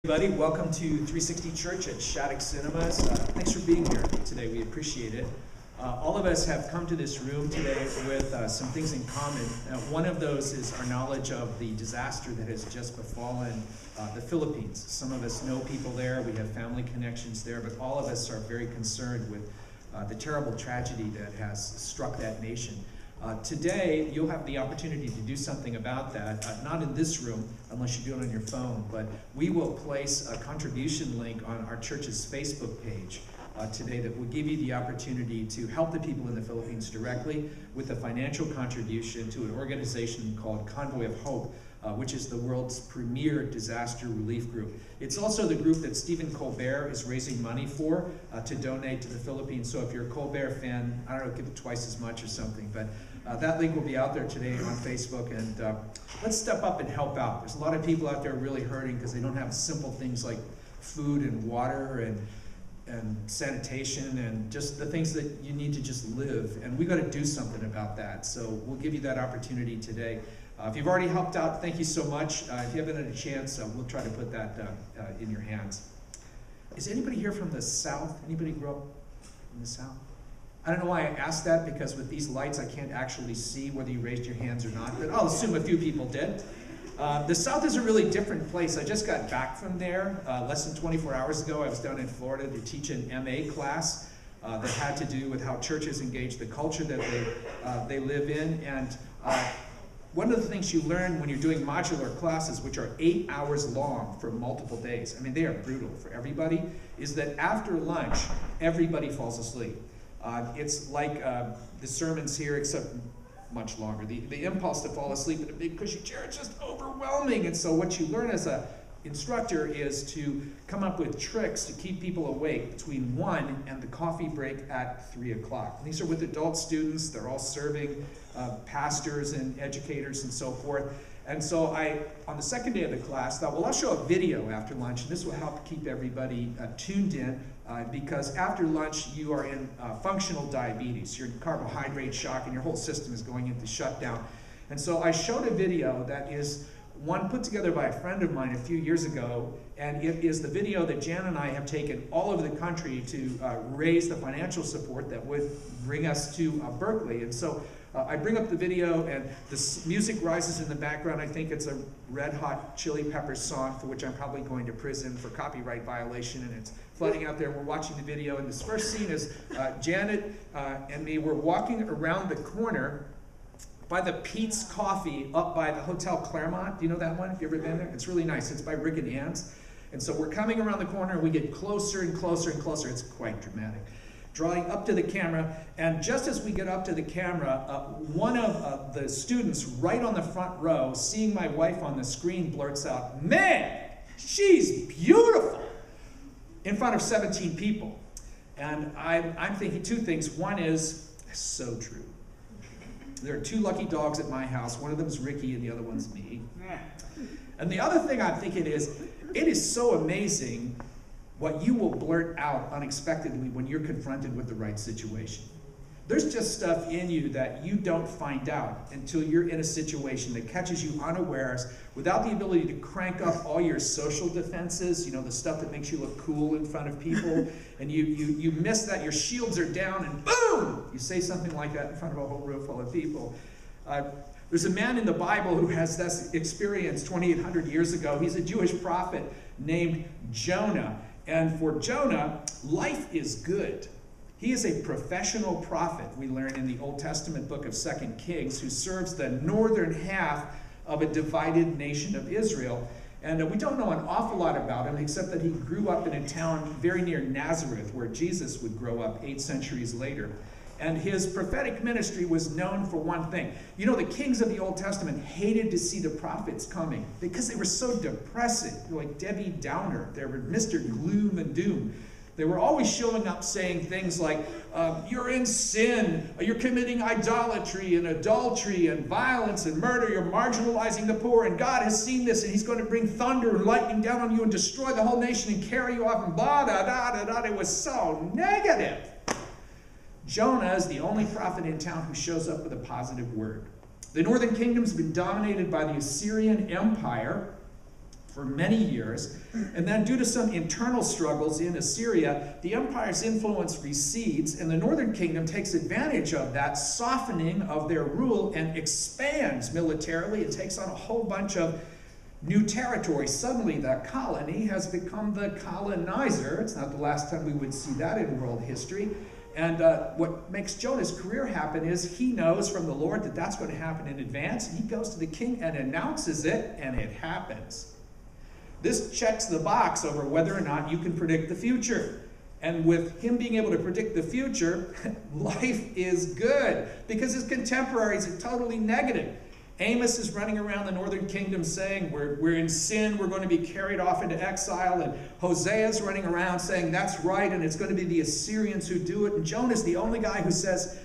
Everybody, welcome to 360 Church at Shattuck Cinemas. Thanks for being here today. We appreciate it. All of us have come to this room today with some things in common. One of those is our knowledge of the disaster that has just befallen the Philippines. Some of us know people there, we have family connections there, but all of us are very concerned with the terrible tragedy that has struck that nation. Today, you'll have the opportunity to do something about that, not in this room, unless you do it on your phone, but we will place a contribution link on our church's Facebook page today that will give you the opportunity to help the people in the Philippines directly with a financial contribution to an organization called Convoy of Hope, which is the world's premier disaster relief group. It's also the group that Stephen Colbert is raising money for to donate to the Philippines. So if you're a Colbert fan, I don't know, give it twice as much or something. But that link will be out there today on Facebook. And let's step up and help out. There's a lot of people out there really hurting because they don't have simple things like food and water and sanitation and just the things that you need to just live. And we got to do something about that. So we'll give you that opportunity today. If you've already helped out, thank you so much. If you haven't had a chance, we'll try to put that in your hands. Is anybody here from the South? Anybody grew up in the South? I don't know why I asked that, because with these lights I can't actually see whether you raised your hands or not, but I'll assume a few people did. The South is a really different place. I just got back from there less than 24 hours ago. I was down in Florida to teach an MA class that had to do with how churches engage the culture that they live in. And one of the things you learn when you're doing modular classes, which are 8 hours long for multiple days, I mean, they are brutal for everybody, is that after lunch, everybody falls asleep. It's like the sermons here, except much longer. The impulse to fall asleep in a big cushy chair is just overwhelming. And so what you learn as an instructor is to come up with tricks to keep people awake between 1 and the coffee break at 3 o'clock. And these are with adult students. They're all serving pastors and educators and so forth. And so on the second day of the class, thought, well, I'll show a video after lunch, and this will help keep everybody tuned in, because after lunch, you are in functional diabetes. You're in carbohydrate shock, and your whole system is going into shutdown. And so I showed a video that is one put together by a friend of mine a few years ago, and it is the video that Jan and I have taken all over the country to raise the financial support that would bring us to Berkeley. And so I bring up the video, and the music rises in the background. I think it's a Red Hot Chili Peppers song, for which I'm probably going to prison for copyright violation, and it's flooding out there. We're watching the video, and this first scene is Janet and me. We're walking around the corner by the Pete's Coffee up by the Hotel Claremont. Do you know that one? Have you ever been there? It's really nice. It's by Rick and Ann's. And so we're coming around the corner, and we get closer and closer and closer. It's quite dramatic. Drawing up to the camera, and just as we get up to the camera, one of the students right on the front row, seeing my wife on the screen, blurts out, "Man, she's beautiful," in front of 17 people. And I'm thinking two things. One is, so true. There are 2 lucky dogs at my house. One of them is Ricky, and the other one's me. And the other thing I'm thinking is, it is so amazing what you will blurt out unexpectedly when you're confronted with the right situation. There's just stuff in you that you don't find out until you're in a situation that catches you unawares, without the ability to crank up all your social defenses, you know, the stuff that makes you look cool in front of people, and you miss that, your shields are down, and boom, you say something like that in front of a whole room full of people. There's a man in the Bible who has this experience 2,800 years ago. He's a Jewish prophet named Jonah. And for Jonah, life is good. He is a professional prophet, we learn in the Old Testament book of 2 Kings, who serves the northern half of a divided nation of Israel. And we don't know an awful lot about him, except that he grew up in a town very near Nazareth, where Jesus would grow up 8 centuries later. And his prophetic ministry was known for one thing. You know, the kings of the Old Testament hated to see the prophets coming because they were so depressing. They're like Debbie Downer. They were Mr. Gloom and Doom. They were always showing up saying things like, you're in sin, you're committing idolatry and adultery and violence and murder, you're marginalizing the poor, and God has seen this, and he's going to bring thunder and lightning down on you and destroy the whole nation and carry you off, and blah, da, da, da, da. It was so negative. Jonah is the only prophet in town who shows up with a positive word. The northern kingdom's been dominated by the Assyrian Empire for many years. And then due to some internal struggles in Assyria, the empire's influence recedes, and the northern kingdom takes advantage of that softening of their rule and expands militarily. It takes on a whole bunch of new territory. Suddenly, the colony has become the colonizer. It's not the last time we would see that in world history. And what makes Jonah's career happen is he knows from the Lord that that's going to happen in advance. He goes to the king and announces it, and it happens. This checks the box over whether or not you can predict the future. And with him being able to predict the future, life is good, because his contemporaries are totally negative. Amos is running around the northern kingdom saying, we're in sin, we're going to be carried off into exile. And Hosea is running around saying, that's right, and it's going to be the Assyrians who do it. And Jonah's the only guy who says,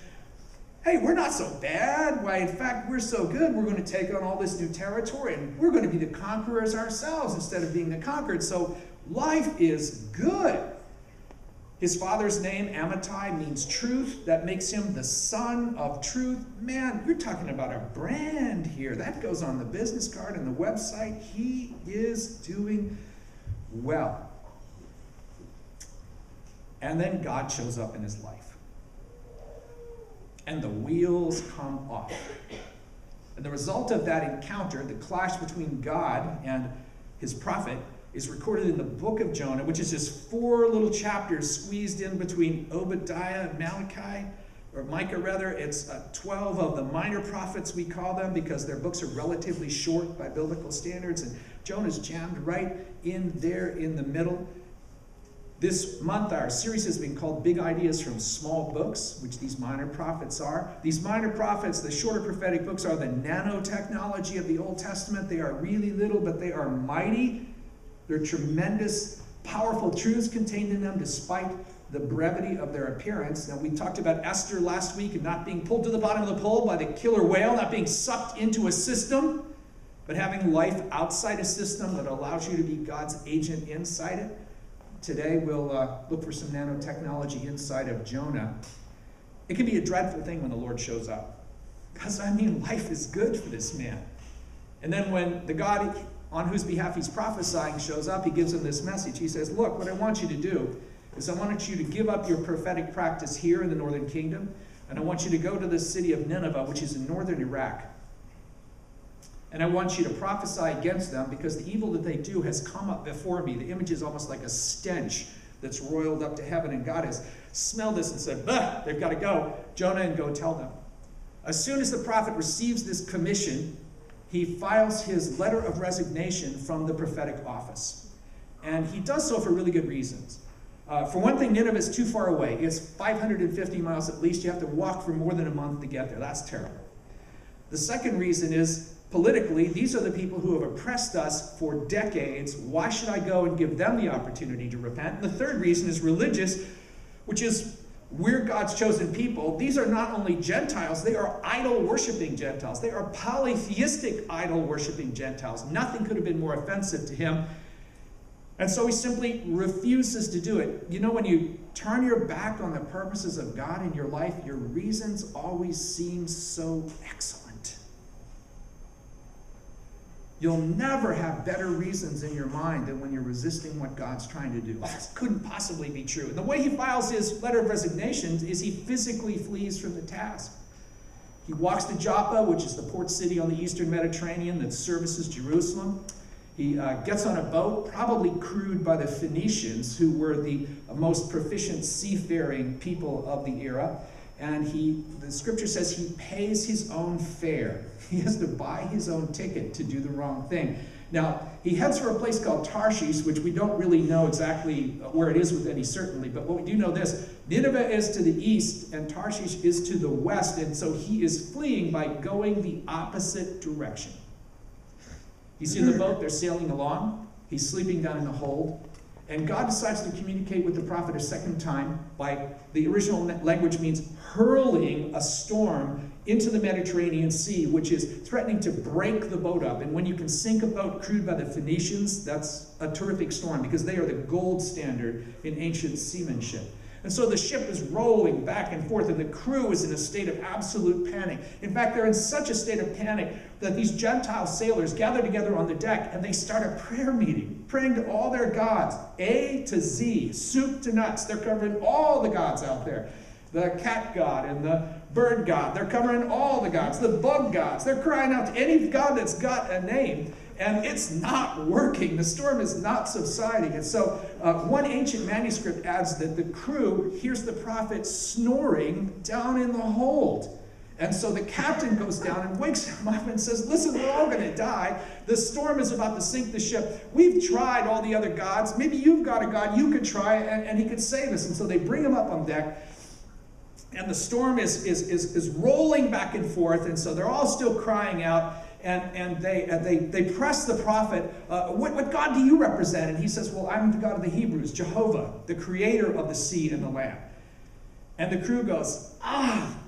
hey, we're not so bad. Why, in fact, we're so good. We're going to take on all this new territory, and we're going to be the conquerors ourselves instead of being the conquered. So life is good. His father's name, Amittai, means truth. That makes him the son of truth. Man, you're talking about a brand here. That goes on the business card and the website. He is doing well. And then God shows up in his life. And the wheels come off. And the result of that encounter, the clash between God and his prophet, is recorded in the book of Jonah, which is just 4 little chapters squeezed in between Obadiah and Malachi, or Micah rather. It's 12 of the minor prophets, we call them, because their books are relatively short by biblical standards, and Jonah's jammed right in there in the middle. This month, our series has been called Big Ideas from Small Books, which these minor prophets are. These minor prophets, the shorter prophetic books, are the nanotechnology of the Old Testament. They are really little, but they are mighty. There are tremendous, powerful truths contained in them, despite the brevity of their appearance. Now, we talked about Esther last week and not being pulled to the bottom of the pool by the killer whale, not being sucked into a system, but having life outside a system that allows you to be God's agent inside it. Today, we'll look for some nanotechnology inside of Jonah. It can be a dreadful thing when the Lord shows up, because, life is good for this man. And then when the God on whose behalf he's prophesying shows up, he gives him this message. He says, look, what I want you to do is I want you to give up your prophetic practice here in the northern kingdom, and I want you to go to the city of Nineveh, which is in northern Iraq. And I want you to prophesy against them, because the evil that they do has come up before me. The image is almost like a stench that's roiled up to heaven, and God has smelled this and said, bah, they've got to go. Jonah, and go tell them. As soon as the prophet receives this commission, he files his letter of resignation from the prophetic office. And he does so for really good reasons. For one thing, Nineveh is too far away. It's 550 miles at least. You have to walk for more than a month to get there. That's terrible. The second reason is, politically, these are the people who have oppressed us for decades. Why should I go and give them the opportunity to repent? And the third reason is religious, which is, we're God's chosen people. These are not only Gentiles, they are idol-worshiping Gentiles. They are polytheistic idol-worshiping Gentiles. Nothing could have been more offensive to him. And so he simply refuses to do it. You know, when you turn your back on the purposes of God in your life, your reasons always seem so excellent. You'll never have better reasons in your mind than when you're resisting what God's trying to do. That couldn't possibly be true. And the way he files his letter of resignation is he physically flees from the task. He walks to Joppa, which is the port city on the eastern Mediterranean that services Jerusalem. He gets on a boat, probably crewed by the Phoenicians, who were the most proficient seafaring people of the era. And the scripture says he pays his own fare. He has to buy his own ticket to do the wrong thing. Now, he heads for a place called Tarshish, which we don't really know exactly where it is with any certainty, but what we do know this: Nineveh is to the east and Tarshish is to the west, and so he is fleeing by going the opposite direction. He's in the boat, they're sailing along, he's sleeping down in the hold, and God decides to communicate with the prophet a second time by, the original language means hurling a storm into the Mediterranean Sea, which is threatening to break the boat up. And when you can sink a boat crewed by the Phoenicians, that's a terrific storm, because they are the gold standard in ancient seamanship. And so the ship is rolling back and forth, and the crew is in a state of absolute panic. In fact, they're in such a state of panic that these Gentile sailors gather together on the deck, and they start a prayer meeting, praying to all their gods, A to Z, soup to nuts. They're covering all the gods out there. The cat god and the bird god. They're covering all the gods, the bug gods. They're crying out to any god that's got a name. And it's not working. The storm is not subsiding. And so one ancient manuscript adds that the crew hears the prophet snoring down in the hold. And so the captain goes down and wakes him up and says, listen, we're all going to die. The storm is about to sink the ship. We've tried all the other gods. Maybe you've got a god. You could try and he could save us. And so they bring him up on deck. And the storm is rolling back and forth. And so they're all still crying out. And they press the prophet, what God do you represent? And he says, well, I'm the God of the Hebrews, Jehovah, the creator of the sea and the land. And the crew goes,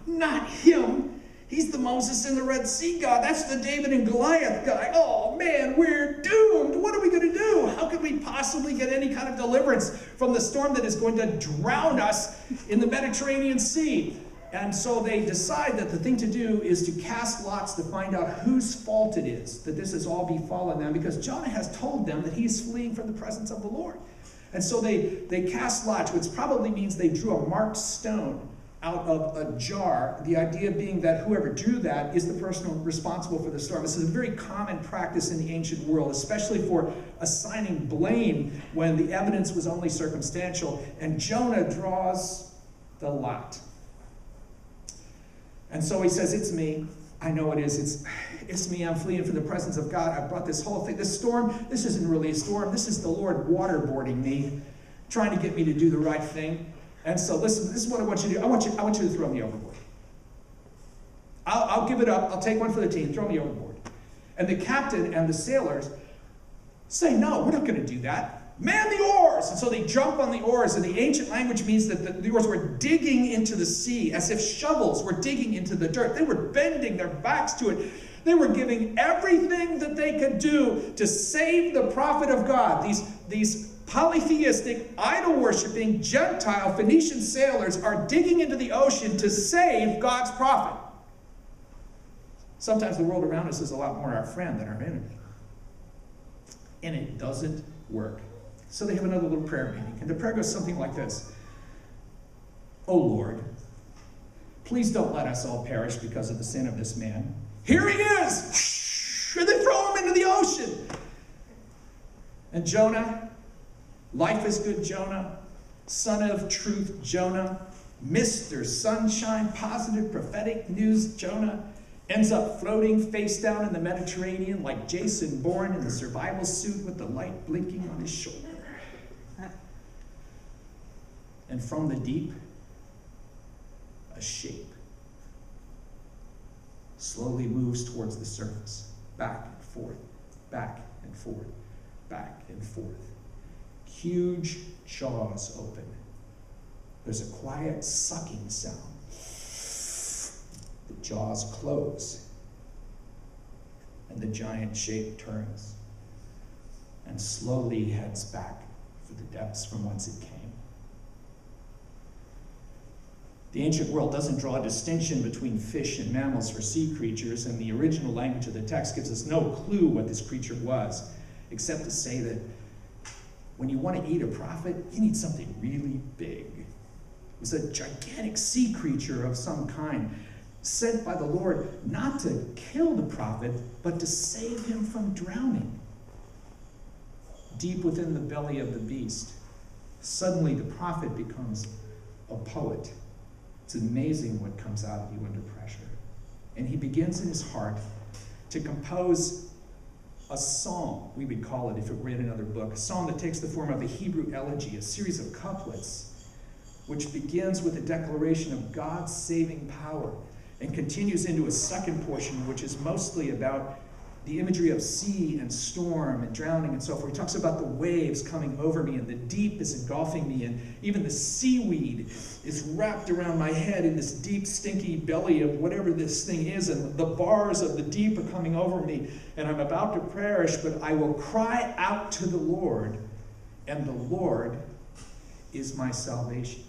not him. He's the Moses in the Red Sea God. That's the David and Goliath guy. Oh, man, we're doomed. What are we going to do? How could we possibly get any kind of deliverance from the storm that is going to drown us in the Mediterranean Sea? And so they decide that the thing to do is to cast lots to find out whose fault it is that this has all befallen them, because Jonah has told them that he is fleeing from the presence of the Lord. And so they cast lots, which probably means they drew a marked stone out of a jar, the idea being that whoever drew that is the person responsible for the storm. This is a very common practice in the ancient world, especially for assigning blame when the evidence was only circumstantial. And Jonah draws the lot. And so he says, it's me. I know it is. It's me. I'm fleeing from the presence of God. I brought this whole thing. This storm, this isn't really a storm. This is the Lord waterboarding me, trying to get me to do the right thing. And so listen, this is what I want you to do. I want you to throw me overboard. I'll give it up. I'll take one for the team. Throw me overboard. And the captain and the sailors say, no, we're not going to do that. Man the oars! And so they jump on the oars, and the ancient language means that the oars were digging into the sea as if shovels were digging into the dirt. They were bending their backs to it. They were giving everything that they could do to save the prophet of God. These polytheistic, idol-worshipping, Gentile Phoenician sailors are digging into the ocean to save God's prophet. Sometimes the world around us is a lot more our friend than our enemy. And it doesn't work. So they have another little prayer meeting. And the prayer goes something like this. Oh Lord, please don't let us all perish because of the sin of this man. Here he is! And they throw him into the ocean. And Jonah, life is good Jonah, son of truth Jonah, Mr. Sunshine, positive prophetic news Jonah, ends up floating face down in the Mediterranean like Jason Bourne in the survival suit with the light blinking on his shoulder. And from the deep, a shape slowly moves towards the surface, back and forth, back and forth, back and forth. Huge jaws open. There's a quiet sucking sound. The jaws close, and the giant shape turns and slowly heads back for the depths from whence it came. The ancient world doesn't draw a distinction between fish and mammals for sea creatures, and the original language of the text gives us no clue what this creature was, except to say that when you want to eat a prophet, you need something really big. It was a gigantic sea creature of some kind, sent by the Lord not to kill the prophet, but to save him from drowning. Deep within the belly of the beast, suddenly the prophet becomes a poet. It's amazing what comes out of you under pressure. And he begins in his heart to compose a psalm, we would call it if it were in another book, a psalm that takes the form of a Hebrew elegy, a series of couplets, which begins with a declaration of God's saving power and continues into a second portion, which is mostly about the imagery of sea and storm and drowning and so forth. He talks about the waves coming over me, and the deep is engulfing me, and even the seaweed is wrapped around my head in this deep, stinky belly of whatever this thing is, and the bars of the deep are coming over me, and I'm about to perish, but I will cry out to the Lord, and the Lord is my salvation.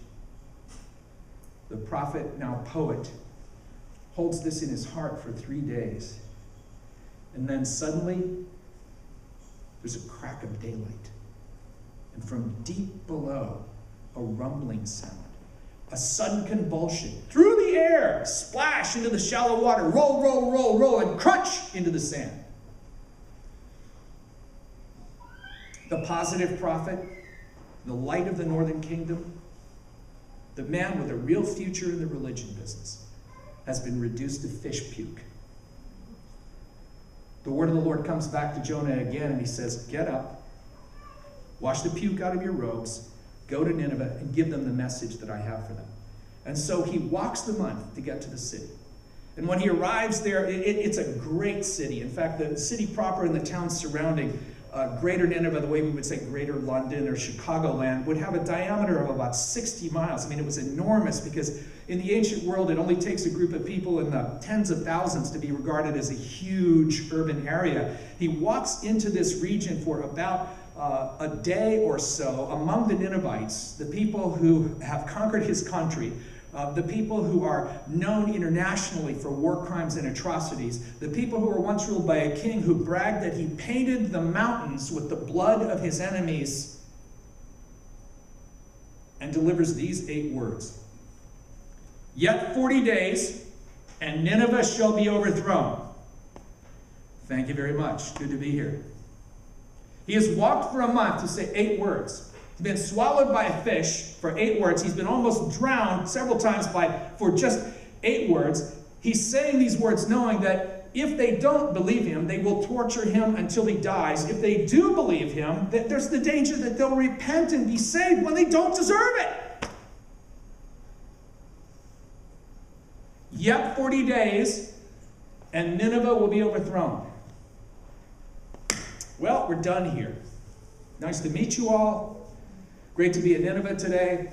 The prophet, now poet, holds this in his heart for 3 days. And then suddenly, there's a crack of daylight. And from deep below, a rumbling sound. A sudden convulsion. Through the air, splash into the shallow water. Roll, roll, roll, roll, and crunch into the sand. The positive prophet, the light of the northern kingdom, the man with a real future in the religion business, has been reduced to fish puke. The word of the Lord comes back to Jonah again, and he says, get up, wash the puke out of your robes, go to Nineveh, and give them the message that I have for them. And so he walks the month to get to the city. And when he arrives there, it's a great city. In fact, the city proper and the towns surrounding Greater Nineveh, the way we would say Greater London or Chicagoland, would have a diameter of about 60 miles. I mean, it was enormous because in the ancient world, it only takes a group of people in the tens of thousands to be regarded as a huge urban area. He walks into this region for about a day or so among the Ninevites, the people who have conquered his country, the people who are known internationally for war crimes and atrocities, the people who were once ruled by a king who bragged that he painted the mountains with the blood of his enemies, and delivers these 8 words. Yet 40 days, and Nineveh shall be overthrown. Thank you very much. Good to be here. He has walked for a month to say 8 words. He's been swallowed by a fish for 8 words. He's been almost drowned several times for just 8 words. He's saying these words knowing that if they don't believe him, they will torture him until he dies. If they do believe him, that there's the danger that they'll repent and be saved when they don't deserve it. Yet 40 days, and Nineveh will be overthrown. Well, we're done here. Nice to meet you all. Great to be in Nineveh today.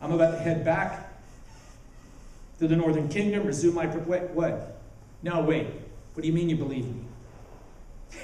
I'm about to head back to the northern kingdom, resume my... Wait, what? No, wait. What do you mean you believe me?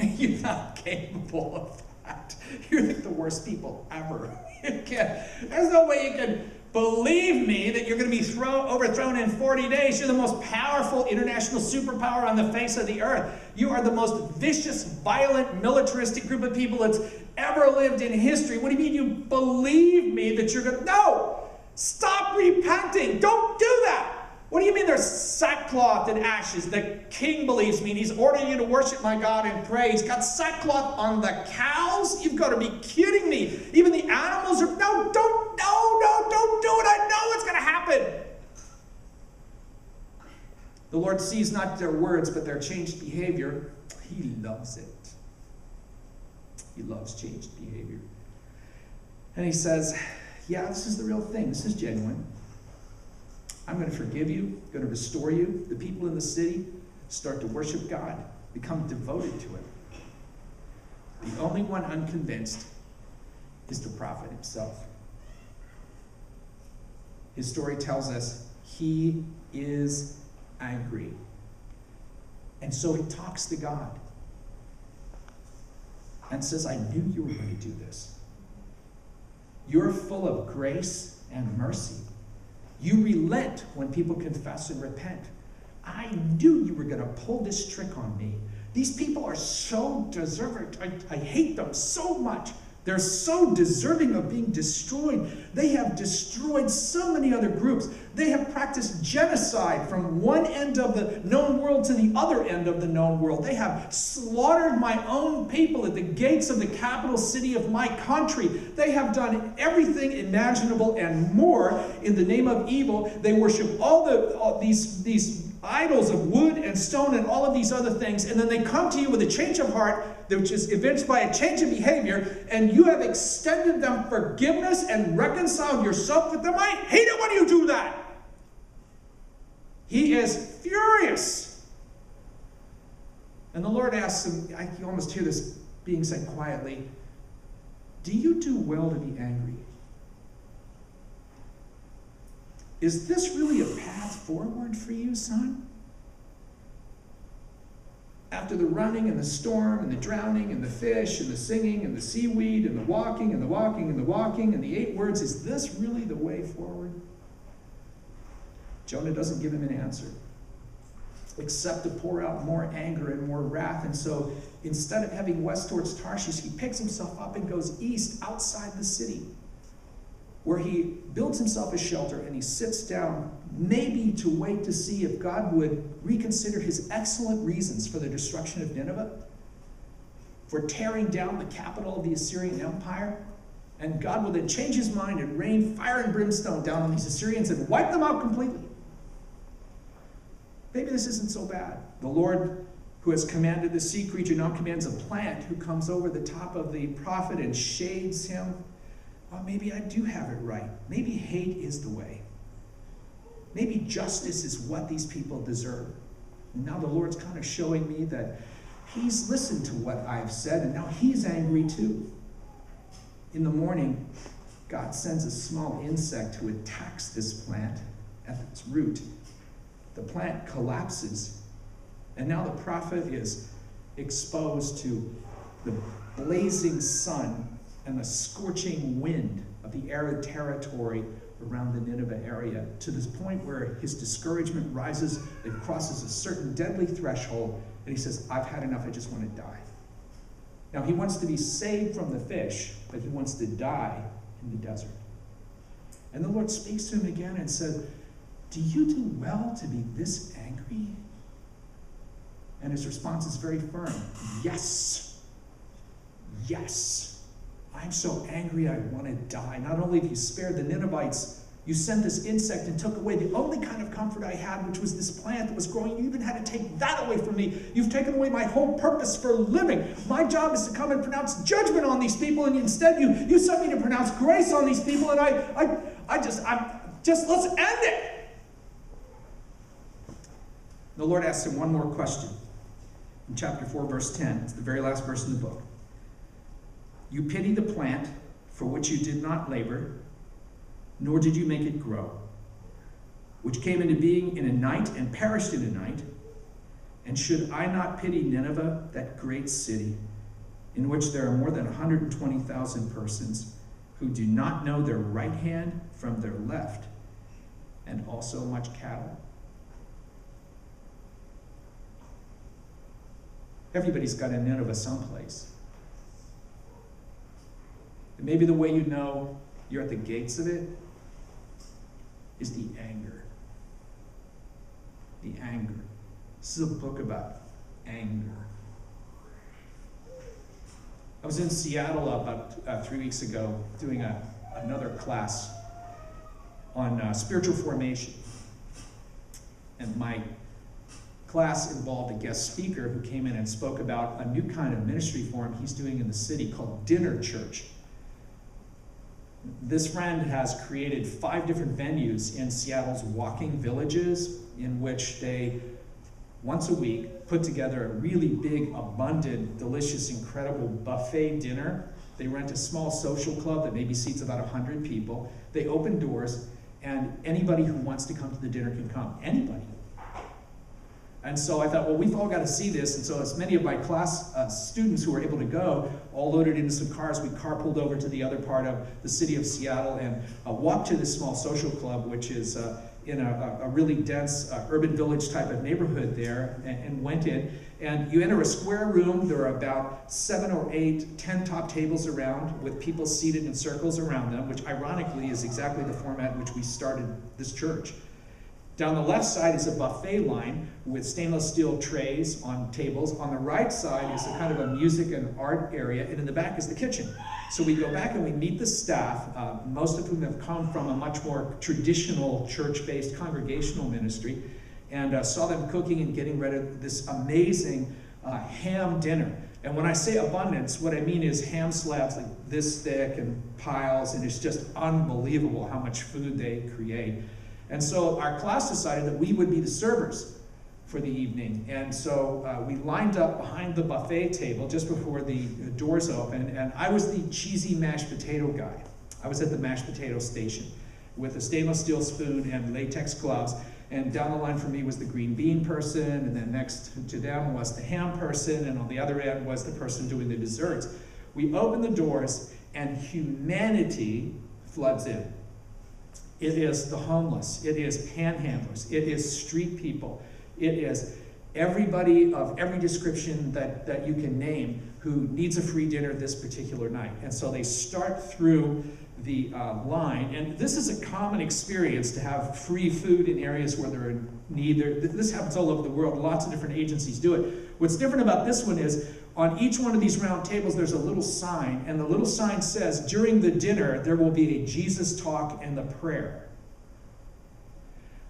You're not capable of that. You're like the worst people ever. There's no way you can believe me that you're going to be overthrown in 40 days. You're the most powerful international superpower on the face of the earth. You are the most vicious, violent, militaristic group of people that's ever lived in history. What do you mean you believe me that you're going to... No! Stop repenting! Don't do that! What do you mean there's sackcloth and ashes? The king believes me and he's ordering you to worship my God and pray. He's got sackcloth on the cows? You've got to be kidding me. Even the animals are... No, don't do it. I know it's going to happen. The Lord sees not their words, but their changed behavior. He loves it. He loves changed behavior. And he says, yeah, this is the real thing. This is genuine. I'm going to forgive you, going to restore you. The people in the city start to worship God, become devoted to Him. The only one unconvinced is the prophet himself. His story tells us he is angry. And so he talks to God and says, I knew you were going to do this. You're full of grace and mercy. You relent when people confess and repent. I knew you were going to pull this trick on me. These people are so deserving. I hate them so much. They're so deserving of being destroyed. They have destroyed so many other groups. They have practiced genocide from one end of the known world to the other end of the known world. They have slaughtered my own people at the gates of the capital city of my country. They have done everything imaginable and more in the name of evil. They worship all these idols of wood and stone and all of these other things, and then they come to you with a change of heart, which is evinced by a change of behavior, and you have extended them forgiveness and reconciled yourself with them. I hate it when you do that. He is furious. And the Lord asks him, I can almost hear this being said quietly, do you do well to be angry? Is this really a path forward for you, son? After the running and the storm and the drowning and the fish and the singing and the seaweed and the walking and the walking and the walking and the 8 words, is this really the way forward? Jonah doesn't give him an answer, except to pour out more anger and more wrath. And so instead of heading west towards Tarshish, he picks himself up and goes east outside the city, where he builds himself a shelter and he sits down, maybe to wait to see if God would reconsider his excellent reasons for the destruction of Nineveh, for tearing down the capital of the Assyrian Empire. And God will then change his mind and rain fire and brimstone down on these Assyrians and wipe them out completely. Maybe this isn't so bad. The Lord, who has commanded the sea creature, now commands a plant who comes over the top of the prophet and shades him. Well, maybe I do have it right. Maybe hate is the way. Maybe justice is what these people deserve. And now the Lord's kind of showing me that he's listened to what I've said, and now he's angry too. In the morning, God sends a small insect who attacks this plant at its root. The plant collapses, and now the prophet is exposed to the blazing sun and the scorching wind of the arid territory around the Nineveh area, to this point where his discouragement rises, it crosses a certain deadly threshold, and he says, I've had enough, I just want to die. Now he wants to be saved from the fish, but he wants to die in the desert. And the Lord speaks to him again and says, do you do well to be this angry? And his response is very firm. Yes. Yes. I'm so angry I want to die. Not only have you spared the Ninevites, you sent this insect and took away the only kind of comfort I had, which was this plant that was growing. You even had to take that away from me. You've taken away my whole purpose for living. My job is to come and pronounce judgment on these people, and instead you sent me to pronounce grace on these people, and I'm just, let's end it. The Lord asks him one more question. In chapter 4, verse 10, it's the very last verse in the book. You pity the plant for which you did not labor, nor did you make it grow, which came into being in a night and perished in a night. And should I not pity Nineveh, that great city, in which there are more than 120,000 persons who do not know their right hand from their left, and also much cattle? Everybody's got a Nineveh someplace. And maybe the way you know you're at the gates of it is the anger. The anger. This is a book about anger. I was in Seattle about 3 weeks ago doing another class on spiritual formation. And my class involved a guest speaker who came in and spoke about a new kind of ministry form he's doing in the city called Dinner Church. This friend has created 5 different venues in Seattle's walking villages in which they, once a week, put together a really big, abundant, delicious, incredible buffet dinner. They rent a small social club that maybe seats about 100 people. They open doors, and anybody who wants to come to the dinner can come. Anybody. And so I thought, well, we've all got to see this. And so as many of my class students who were able to go, all loaded into some cars, we carpooled over to the other part of the city of Seattle and walked to this small social club, which is in a really dense urban village type of neighborhood there, and went in. And you enter a square room. There are about 7 or 8 tent-top tables around with people seated in circles around them, which ironically is exactly the format in which we started this church. Down the left side is a buffet line with stainless steel trays on tables. On the right side is a kind of a music and art area, and in the back is the kitchen. So we go back and we meet the staff, most of whom have come from a much more traditional church-based congregational ministry, and saw them cooking and getting ready this amazing ham dinner. And when I say abundance, what I mean is ham slabs like this thick and piles, and it's just unbelievable how much food they create. And so our class decided that we would be the servers for the evening. And so we lined up behind the buffet table just before the doors opened, and I was the cheesy mashed potato guy. I was at the mashed potato station with a stainless steel spoon and latex gloves, and down the line for me was the green bean person, and then next to them was the ham person, and on the other end was the person doing the desserts. We open the doors, and humanity floods in. It is the homeless. It is panhandlers. It is street people. It is everybody of every description that you can name who needs a free dinner this particular night. And so they start through the line. And this is a common experience to have free food in areas where they're in need. This happens all over the world. Lots of different agencies do it. What's different about this one is on each one of these round tables, there's a little sign. And the little sign says, during the dinner, there will be a Jesus talk and the prayer.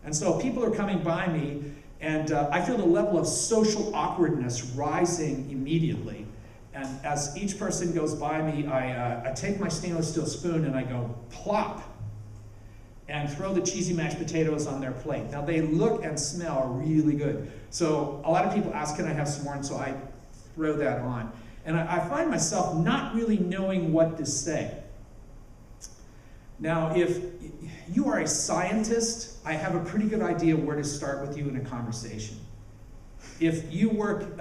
And so people are coming by me, and I feel the level of social awkwardness rising immediately. And as each person goes by me, I take my stainless steel spoon and I go plop and throw the cheesy mashed potatoes on their plate. Now they look and smell really good. So a lot of people ask, can I have some more? And so I throw that on. And I find myself not really knowing what to say. Now, if you are a scientist, I have a pretty good idea where to start with you in a conversation. If you work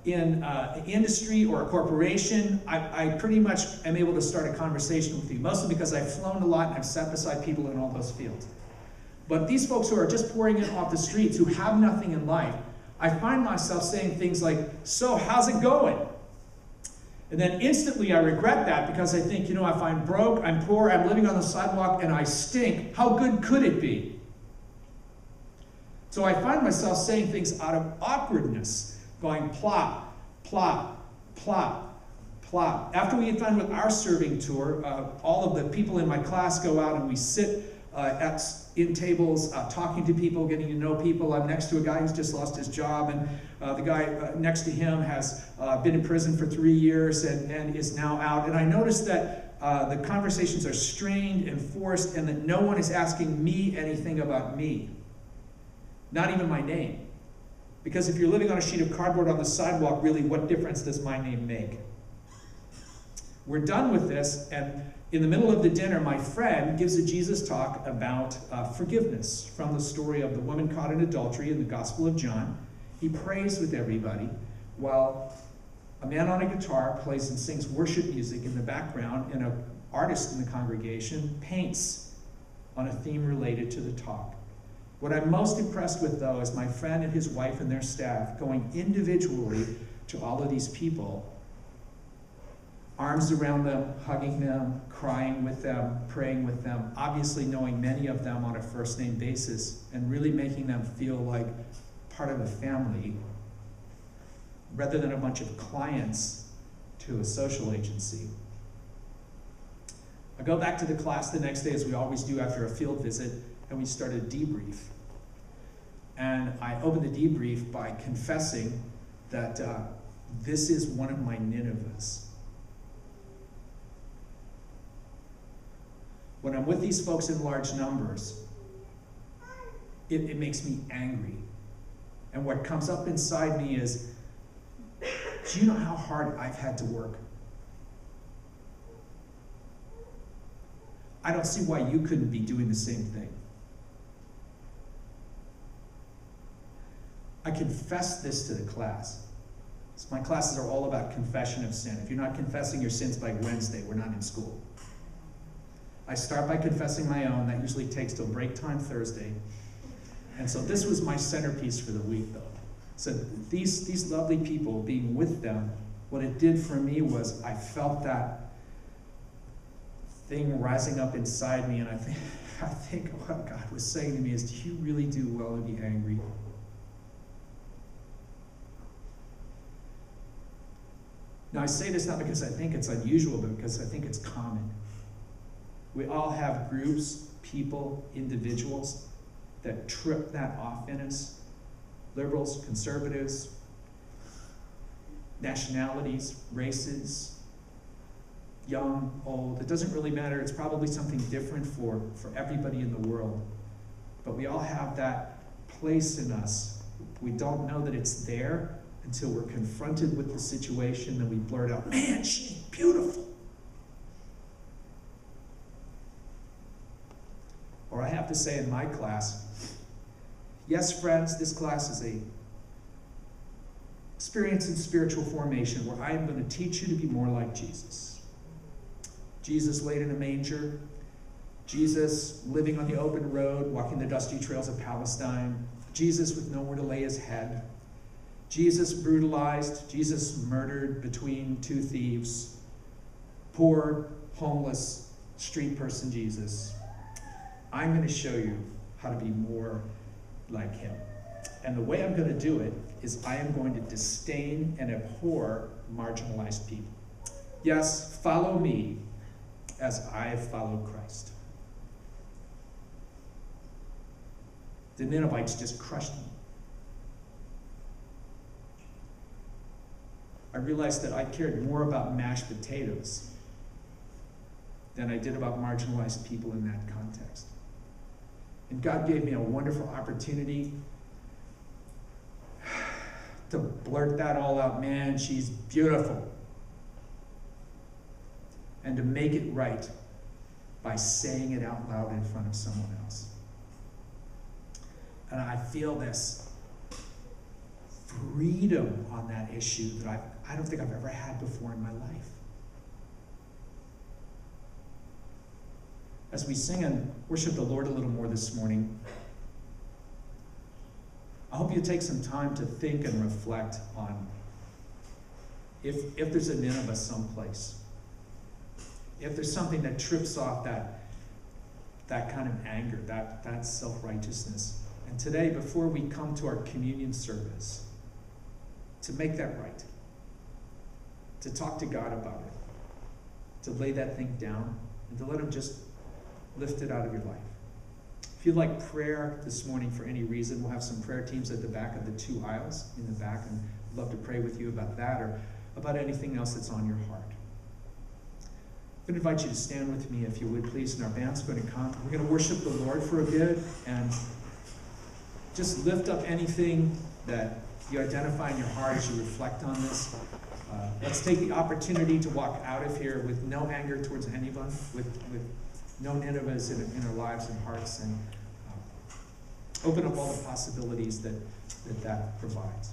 in industry or a corporation, I pretty much am able to start a conversation with you, mostly because I've flown a lot and I've sat beside people in all those fields. But these folks who are just pouring in off the streets, who have nothing in life, I find myself saying things like, so how's it going? And then instantly I regret that because I think, if I'm broke, I'm poor, I'm living on the sidewalk, and I stink, how good could it be? So I find myself saying things out of awkwardness, going plop, plop, plop, plop. After we get done with our serving tour, all of the people in my class go out and we sit in tables, talking to people, getting to know people. I'm next to a guy who's just lost his job, and the guy next to him has been in prison for 3 years and is now out. And I noticed that the conversations are strained and forced, and that no one is asking me anything about me. Not even my name. Because if you're living on a sheet of cardboard on the sidewalk, really, what difference does my name make? We're done with this, and in the middle of the dinner, my friend gives a Jesus talk about forgiveness from the story of the woman caught in adultery in the Gospel of John. He prays with everybody while a man on a guitar plays and sings worship music in the background, and an artist in the congregation paints on a theme related to the talk. What I'm most impressed with, though, is my friend and his wife and their staff going individually to all of these people, arms around them, hugging them, crying with them, praying with them, obviously knowing many of them on a first-name basis, and really making them feel like part of a family rather than a bunch of clients to a social agency. I go back to the class the next day, as we always do after a field visit, and we start a debrief. And I open the debrief by confessing that this is one of my Ninevehs. When I'm with these folks in large numbers, it makes me angry. And what comes up inside me is, do you know how hard I've had to work? I don't see why you couldn't be doing the same thing. I confess this to the class. So my classes are all about confession of sin. If you're not confessing your sins by Wednesday, we're not in school. I start by confessing my own. That usually takes till break time Thursday. And so this was my centerpiece for the week, though. So these lovely people, being with them, what it did for me was I felt that thing rising up inside me, and I think what God was saying to me is, do you really do well to be angry? Now, I say this not because I think it's unusual, but because I think it's common. We all have groups, people, individuals that trip that off in us. Liberals, conservatives, nationalities, races, young, old. It doesn't really matter. It's probably something different for everybody in the world. But we all have that place in us. We don't know that it's there until we're confronted with the situation, and we blurt out, man, she's beautiful. Or I have to say in my class, yes, friends, this class is a experience in spiritual formation where I am going to teach you to be more like Jesus. Jesus laid in a manger. Jesus living on the open road, walking the dusty trails of Palestine. Jesus with nowhere to lay his head. Jesus brutalized. Jesus murdered between two thieves. Poor, homeless, street person Jesus. I'm going to show you how to be more like him. And the way I'm going to do it is I am going to disdain and abhor marginalized people. Yes, follow me as I follow Christ. The Ninevites just crushed me. I realized that I cared more about mashed potatoes than I did about marginalized people in that context. And God gave me a wonderful opportunity to blurt that all out. Man, she's beautiful. And to make it right by saying it out loud in front of someone else. And I feel this freedom on that issue that I don't think I've ever had before in my life. As we sing and worship the Lord a little more this morning, I hope you take some time to think and reflect on if there's a Nineveh someplace, if there's something that trips off that kind of anger, that self-righteousness. And today, before we come to our communion service, to make that right, to talk to God about it, to lay that thing down, and to let him just lift it out of your life. If you'd like prayer this morning for any reason, we'll have some prayer teams at the back of the two aisles in the back, and I'd love to pray with you about that or about anything else that's on your heart. I'm going to invite you to stand with me, if you would, please, and our band's going to come. We're going to worship the Lord for a bit and just lift up anything that you identify in your heart as you reflect on this. Let's take the opportunity to walk out of here with no anger towards anyone, with no Ninevehs in our lives and hearts, and open up all the possibilities that provides.